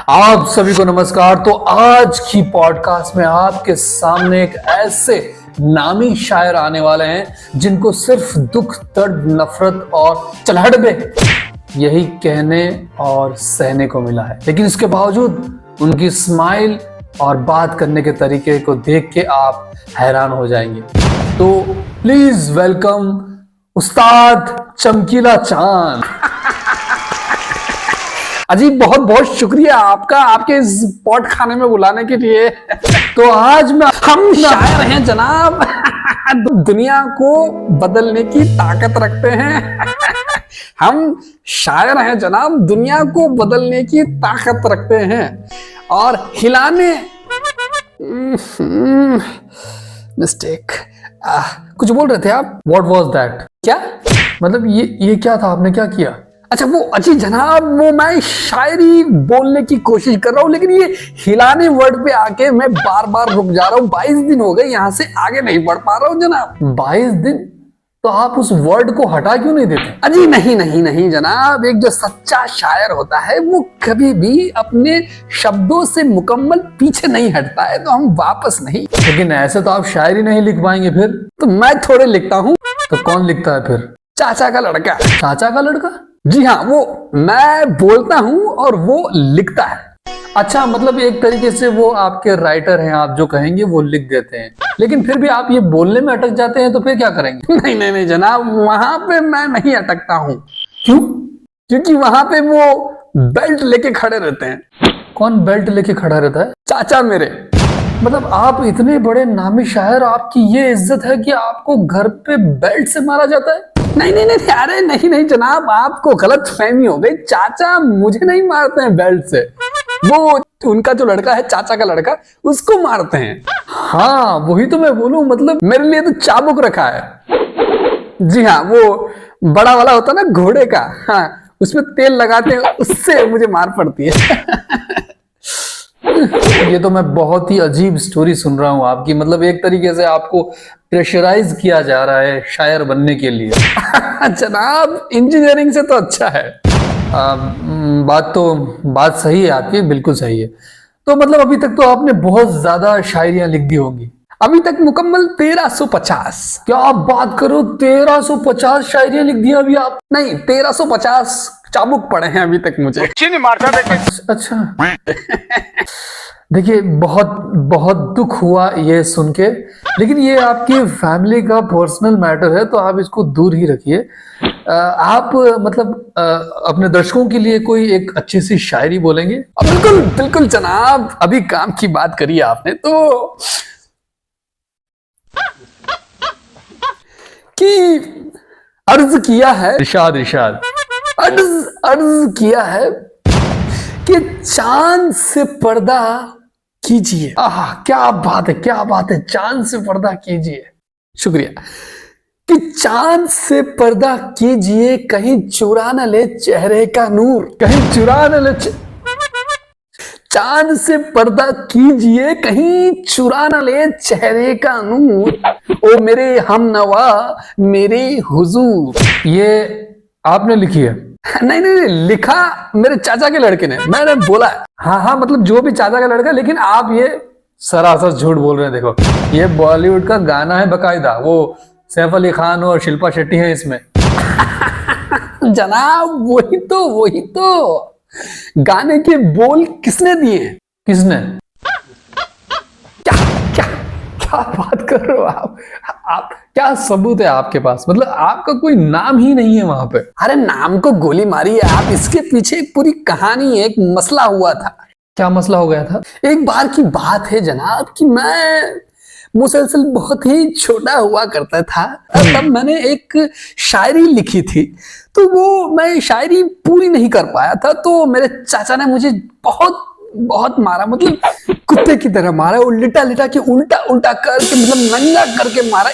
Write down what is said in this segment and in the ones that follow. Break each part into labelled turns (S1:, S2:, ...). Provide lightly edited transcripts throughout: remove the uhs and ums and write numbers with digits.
S1: आप सभी को नमस्कार। तो आज की पॉडकास्ट में आपके सामने एक ऐसे नामी शायर आने वाले हैं जिनको सिर्फ दुख, दर्द, नफरत और चलहड़बे यही कहने और सहने को मिला है, लेकिन इसके बावजूद उनकी स्माइल और बात करने के तरीके को देख के आप हैरान हो जाएंगे। तो प्लीज वेलकम उस्ताद चमकीला चांद। अजी बहुत बहुत शुक्रिया आपका, आपके इस पॉट खाने में बुलाने के लिए। तो आज हम शायर हैं जनाब, दुनिया को बदलने की ताकत रखते हैं। हम शायर हैं जनाब, दुनिया को बदलने की ताकत रखते हैं और हिलाने मिस्टेक कुछ बोल रहे थे आप। What was that? क्या मतलब ये क्या था? आपने क्या किया? अच्छा वो अच्छी जनाब, वो मैं शायरी बोलने की कोशिश कर रहा हूँ, लेकिन ये हिलाने वर्ड पे आके मैं बार बार रुक जा रहा हूँ। 22 दिन हो गए, यहाँ से आगे नहीं बढ़ पा रहा हूँ जनाब। 22 दिन? तो आप उस वर्ड को हटा क्यों नहीं देते? अजी नहीं जनाब, एक जो सच्चा शायर होता है वो कभी भी अपने शब्दों से मुकम्मल पीछे नहीं हटता है, तो हम वापस नहीं। लेकिन ऐसे तो आप शायरी नहीं लिख पाएंगे फिर। तो मैं थोड़े लिखता हूँ। तो कौन लिखता है फिर? चाचा का लड़का। चाचा का लड़का? जी हाँ, वो मैं बोलता हूँ और वो लिखता है। अच्छा, मतलब एक तरीके से वो आपके राइटर हैं, आप जो कहेंगे वो लिख देते हैं, लेकिन फिर भी आप ये बोलने में अटक जाते हैं, तो फिर क्या करेंगे? नहीं जनाब, वहां पे मैं नहीं अटकता हूँ। क्यों? क्योंकि वहां पे वो बेल्ट लेके खड़े रहते हैं। कौन बेल्ट लेके खड़ा रहता है? चाचा मेरे। मतलब आप इतने बड़े नामी शायर, आपकी ये इज्जत है कि आपको घर पे बेल्ट से मारा जाता है? नहीं अरे नहीं जनाब, आपको गलत फहमी हो गई। चाचा मुझे नहीं मारते हैं बेल्ट से, वो उनका जो लड़का है, चाचा का लड़का, उसको मारते हैं। हाँ वही तो मैं बोलूं, मतलब मेरे लिए तो चाबुक रखा है। जी हाँ, वो बड़ा वाला होता है ना घोड़े का, हाँ उसमें तेल लगाते हैं, उससे मुझे मार पड़ती है। ये तो मैं बहुत ही अजीब स्टोरी सुन रहा हूँ आपकी। मतलब एक तरीके से आपको प्रेशराइज किया जा रहा है शायर बनने के लिए। जनाब इंजीनियरिंग से तो अच्छा है। बात सही है आपकी, बिल्कुल सही है। तो मतलब अभी तक तो आपने बहुत ज्यादा शायरियां लिख दी होंगी। अभी तक मुकम्मल 1350। क्या आप बात करो, 1350 शायरियां लिख दी अभी आप? नहीं, 1350 चाबुक पड़े हैं अभी तक मुझे। नहीं मारता। अच्छा देखिए, बहुत दुख हुआ ये सुन के, लेकिन ये आपकी फैमिली का पर्सनल मैटर है, तो आप इसको दूर ही रखिए। आप मतलब अपने दर्शकों के लिए कोई एक अच्छी सी शायरी बोलेंगे? बिल्कुल जनाब, अभी काम की बात करी आपने तो कि अर्ज किया है, इरशाद अर्ज किया है कि चांद से पर्दा कीजिए। क्या बात है, चांद से पर्दा कीजिए। शुक्रिया। कि चांद से पर्दा कीजिए, कहीं चुरा न ले चेहरे का नूर, कहीं चुरा न ले चांद से पर्दा कीजिए, कहीं चुरा न ले चेहरे का नूर, ओ मेरे हमनवा मेरे हुजूर। ये आपने लिखी है? नहीं लिखा मेरे चाचा के लड़के ने, मैंने बोला है। हाँ मतलब जो भी चाचा का लड़का, लेकिन आप ये सरासर झूठ बोल रहे हैं। देखो ये बॉलीवुड का गाना है बकायदा, वो सैफ अली खान और शिल्पा शेट्टी हैं इसमें। जनाब वही तो गाने के बोल किसने दिए? किसने? क्या बात कर रहे हो आप? क्या सबूत है आपके पास? मतलब आपका कोई नाम ही नहीं है वहां पे। अरे नाम को गोली मारी है आप, इसके पीछे एक पूरी कहानी, एक मसला हुआ था। क्या मसला हो गया था? एक बार की बात है जनाब कि मैं मुसलसल बहुत ही छोटा हुआ करता था, तब मैंने एक शायरी लिखी थी, तो वो मैं शायरी पूरी नहीं कर पाया था, तो मेरे चाचा ने मुझे बहुत मारा, मतलब कुत्ते की तरह मारा। वो लिटा के उल्टा करके, मतलब नंगा करके मारा।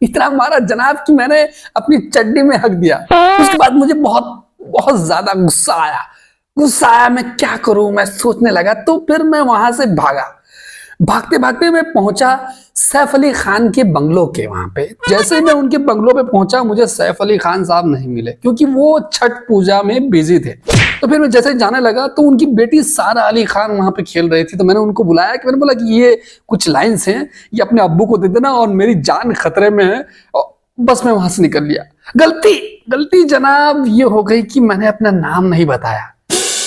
S1: इतना मारा जनाब कि मैंने अपनी चड्डी में हक दिया। उसके बाद मुझे बहुत ज्यादा गुस्सा आया। मैं क्या करूं, मैं सोचने लगा, तो फिर मैं वहां से भागते मैं पहुंचा सैफ अली खान के बंगलों के वहां पे। जैसे ही मैं उनके बंगलों पे पहुंचा, मुझे सैफ अली खान साहब नहीं मिले, क्योंकि वो छठ पूजा में बिजी थे। तो फिर मैं जैसे ही जाने लगा तो उनकी बेटी सारा अली खान वहां पे खेल रही थी, तो मैंने उनको बुलाया कि मैंने बोला कि ये कुछ लाइंस हैं, ये अपने अब्बू को दे देना और मेरी जान खतरे में है। और बस मैं वहां से निकल लिया। गलती गलती जनाब ये हो गई कि मैंने अपना नाम नहीं बताया,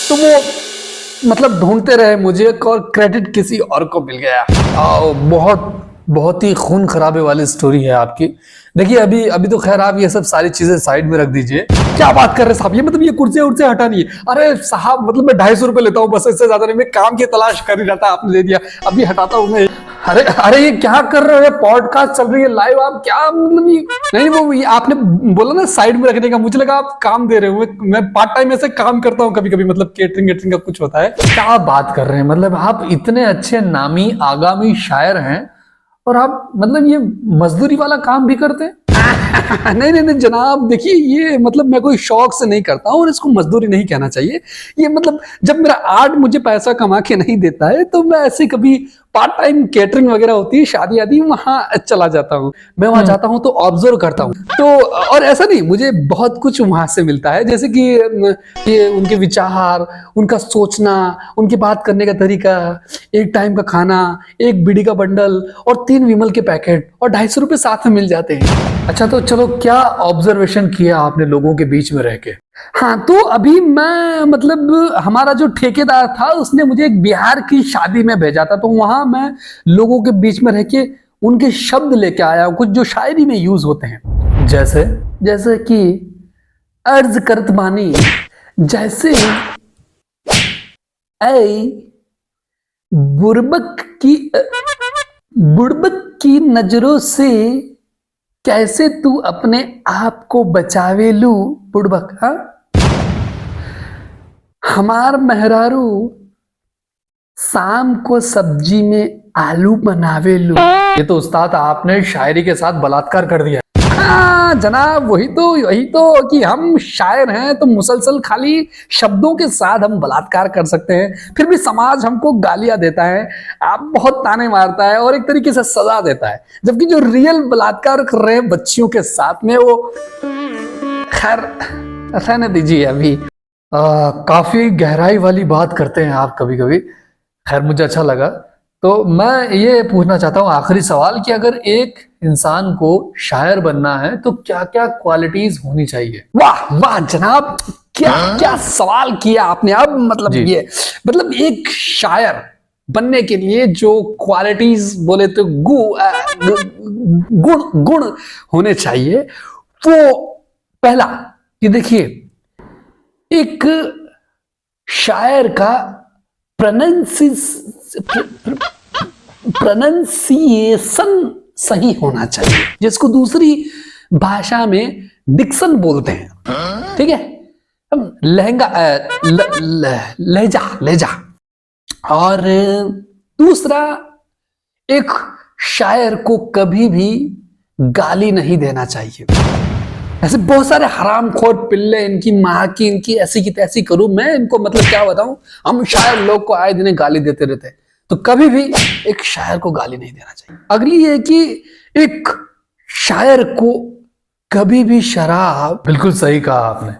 S1: तो वो मतलब ढूंढते रहे मुझे और क्रेडिट किसी और को मिल गया। बहुत बहुत ही खून खराबे वाली स्टोरी है आपकी। देखिए अभी अभी तो खैर आप ये सब सारी चीजें साइड में रख दीजिए। क्या बात कर रहे हैं साहब, ये मतलब ये कुर्सियां उर्सियां हटानी है? अरे साहब मतलब मैं 250 रुपए लेता हूँ बस, इससे ज्यादा नहीं। मैं काम की तलाश कर ही रहता, आपने दे दिया, अभी हटाता हूँ मैं। अरे अरे ये क्या कर रहे हो, पॉडकास्ट चल रही है लाइव, आप क्या मतलब ये नहीं, वो ये आपने बोला ना साइड में रखने का, मुझे लगा आप काम दे रहे हो। मैं पार्ट टाइम ऐसे काम करता हूँ कभी कभी, मतलब केटरिंग का कुछ होता है। क्या बात कर रहे हैं, मतलब आप इतने अच्छे नामी आगामी शायर हैं और आप मतलब ये मजदूरी वाला काम भी करते हैं? नहीं नहीं नहीं जनाब, देखिए ये मतलब मैं कोई शौक से नहीं करता हूँ और इसको मजदूरी नहीं कहना चाहिए। ये मतलब जब मेरा आर्ट मुझे पैसा कमा के नहीं देता है तो मैं ऐसे कभी पार्ट टाइम केटरिंग वगैरह होती है, शादी आदि, वहां चला जाता हूँ। मैं वहां जाता हूँ तो ऑब्जर्व करता हूँ, तो और ऐसा नहीं, मुझे बहुत कुछ वहां से मिलता है, जैसे कि ये उनके विचार, उनका सोचना, उनकी बात करने का तरीका, एक टाइम का खाना, एक बीड़ी का बंडल और 3 विमल के पैकेट और 250 रुपए साथ में मिल जाते हैं। अच्छा तो चलो, क्या ऑब्जर्वेशन किया आपने लोगों के बीच में रह के? हाँ तो अभी मैं मतलब हमारा जो ठेकेदार था उसने मुझे एक बिहार की शादी में भेजा था, तो वहां मैं लोगों के बीच में रह के उनके शब्द लेके आया, कुछ जो शायरी में यूज होते हैं। जैसे जैसे कि अर्ज करत बानी, जैसे ऐ बुड़बक की नजरों से कैसे तू अपने आप को बचावेलू बुड़बक। हाँ हमार मेहरारू शाम को सब्जी में आलू बनावेलू। ये तो उस्ताद आपने शायरी के साथ बलात्कार कर दिया। हाँ जनाब, वही तो कि हम शायर हैं तो मुसलसल खाली शब्दों के साथ हम बलात्कार कर सकते हैं, फिर भी समाज हमको गालियां देता है, आप बहुत ताने मारता है और एक तरीके से सजा देता है, जबकि जो रियल बलात्कार कर रहे हैं बच्चियों के साथ में वो खैर रहने दीजिए। अभी काफी गहराई वाली बात करते हैं आप कभी कभी, खैर मुझे अच्छा लगा। तो मैं ये पूछना चाहता हूँ आखिरी सवाल कि अगर एक इंसान को शायर बनना है तो क्या क्या क्वालिटीज होनी चाहिए? वाह वाह जनाब, क्या क्या सवाल किया आपने। अब मतलब ये मतलब एक शायर बनने के लिए जो क्वालिटीज बोले तो गुण होने चाहिए, वो पहला कि देखिए एक शायर का प्रोनाउंसिएशन सही होना चाहिए, जिसको दूसरी भाषा में डिक्शन बोलते हैं, ठीक है? लहंगा लहजा। और दूसरा, एक शायर को कभी भी गाली नहीं देना चाहिए। ऐसे बहुत सारे हरामखोर पिल्ले, इनकी माँ की, इनकी ऐसी की तैसी करूं मैं इनको, मतलब क्या बताऊं, हम शायर लोग को आए दिन गाली देते रहते हैं, तो कभी भी एक शायर को गाली नहीं देना चाहिए। अगली है कि एक शायर को कभी भी शराब, बिल्कुल सही कहा आपने,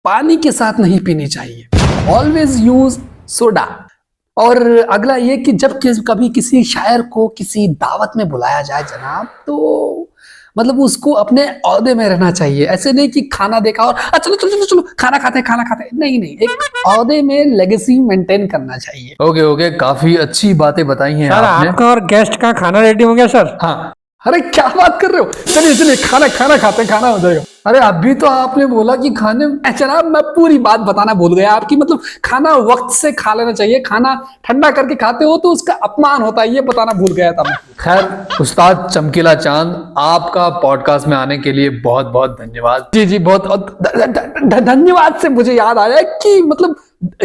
S1: पानी के साथ नहीं पीनी चाहिए, ऑलवेज यूज सोडा। और अगला ये कि जब कभी किसी शायर को किसी दावत में बुलाया जाए जनाब, तो मतलब उसको अपने औहदे में रहना चाहिए। ऐसे नहीं कि खाना देखा और चलो चलो चलो चलो खाना खाते नहीं, एक औहदे में लेगेसी मेंटेन करना चाहिए। ओके, काफी अच्छी बातें बताई हैं आपने।
S2: आपका और गेस्ट का खाना रेडी हो गया सर?
S1: हाँ, अरे क्या बात कर रहे हो, चलिए खाना खाते, खाना हो जाएगा। अरे अभी तो आपने बोला कि खाने, जनाब मैं पूरी बात बताना भूल गया आपकी, मतलब खाना वक्त से खा लेना चाहिए, खाना ठंडा करके खाते हो तो उसका अपमान होता है, ये बताना भूल गया था मैं। खैर उस्ताद चमकीला चांद, आपका पॉडकास्ट में आने के लिए बहुत बहुत धन्यवाद। जी बहुत धन्यवाद से मुझे याद आया कि मतलब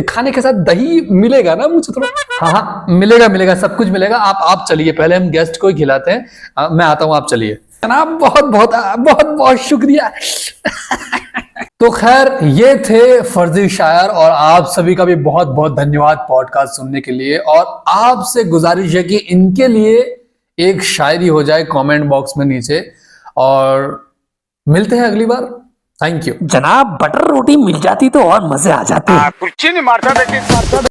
S1: खाने के साथ दही मिलेगा ना मुझे थोड़ा? हाँ मिलेगा, सब कुछ मिलेगा। आप चलिए, पहले हम गेस्ट को ही खिलाते हैं, मैं आता हूँ, आप चलिए। जनाब बहुत शुक्रिया। तो खैर ये थे फर्जी शायर, और आप सभी का भी बहुत बहुत धन्यवाद पॉडकास्ट सुनने के लिए। और आपसे गुजारिश है कि इनके लिए एक शायरी हो जाए कमेंट बॉक्स में नीचे, और मिलते हैं अगली बार। Thank you.
S2: जनाब बटर रोटी मिल जाती तो और मजे आ जाते।